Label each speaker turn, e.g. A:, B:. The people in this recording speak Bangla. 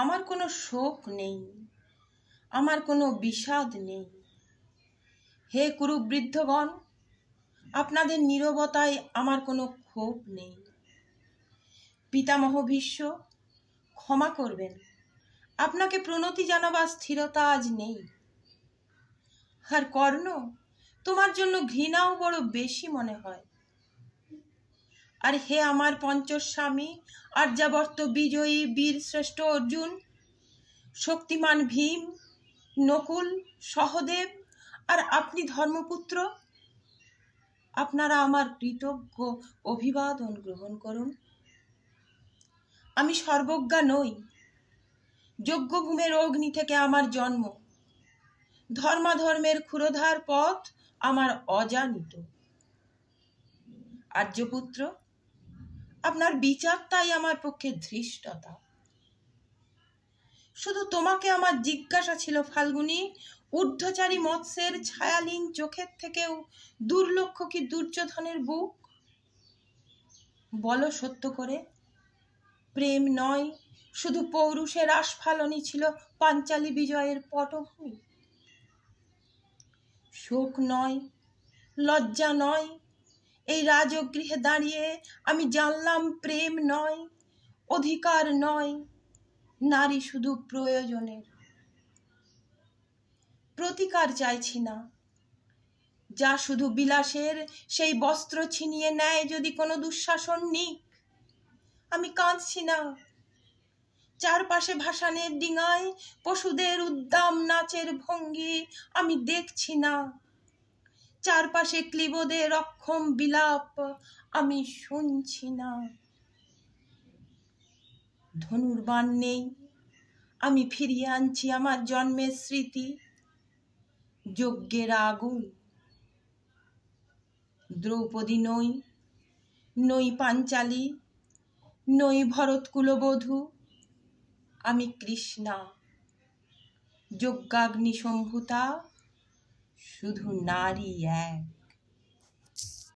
A: আমার কোনো শোক নেই, আমার কোনো বিষাদ নেই। হে কুরুবৃদ্ধগণ, আপনাদের নীরবতায় আমার কোনো ক্ষোভ নেই। পিতামহ ভীষ্ম, ক্ষমা করবেন, আপনাকে প্রণতি জানাবার স্থিরতা আজ নেই। আর কর্ণ, তোমার জন্য ঘৃণাও বড় বেশি মনে হয়। আর হে আমার পঞ্চস্বামী, আর্যাবর্ত বিজয়ী বীর শ্রেষ্ঠ অর্জুন, শক্তিমান ভীম, নকুল, সহদেব আর আপনি ধর্মপুত্র, আপনারা আমার কৃতজ্ঞ অভিবাদন গ্রহণ করুন। আমি সর্বজ্ঞা নই, যজ্ঞভূমের অগ্নি থেকে আমার জন্ম, ধর্মাধর্মের ক্ষুরোধার পথ আমার অজানিত। আর্যপুত্র, আপনার বিচার তাই আমার পক্ষে ধৃষ্টতা। শুধু তোমাকে আমার জিজ্ঞাসা ছিল ফাল্গুনী, ঊর্ধ্বচারী মৎস্যের ছায়ালীন চোখের থেকেও দুর্লক্ষ কি দুর্যোধনের বুক? বলো সত্য করে, প্রেম নয় শুধু পৌরুষের আস্ফালনই ছিল পাঞ্চালী বিজয়ের পটভূমি? শোক নয়, লজ্জা নয়, এই রাজগৃহে দাঁড়িয়ে আমি জানলাম প্রেম নয়, অধিকার নয়, নারী শুধু প্রয়োজনের। প্রতিকার চাইছি না, যা শুধু বিলাসের সেই বস্ত্র ছিনিয়ে নেয় যদি কোনো দুঃশাসন নিক। আমি কাঁদছি না, চারপাশে ভাসানের ডিঙায় পশুদের উদ্দাম নাচের ভঙ্গি আমি দেখছি না, চারপাশে ক্লীবদের অক্ষম বিলাপ আমি শুনছি না। ধনুর্বাণ নেই, আমি ফিরিয়ে আনছি আমার জন্মের স্মৃতি, যজ্ঞের আগুন। দ্রৌপদী নই, নই পাঞ্চালী, নই ভরত কুলবধূ, আমি কৃষ্ণা, যজ্ঞাগ্নি সম্ভূতা, শুধু নারী এক।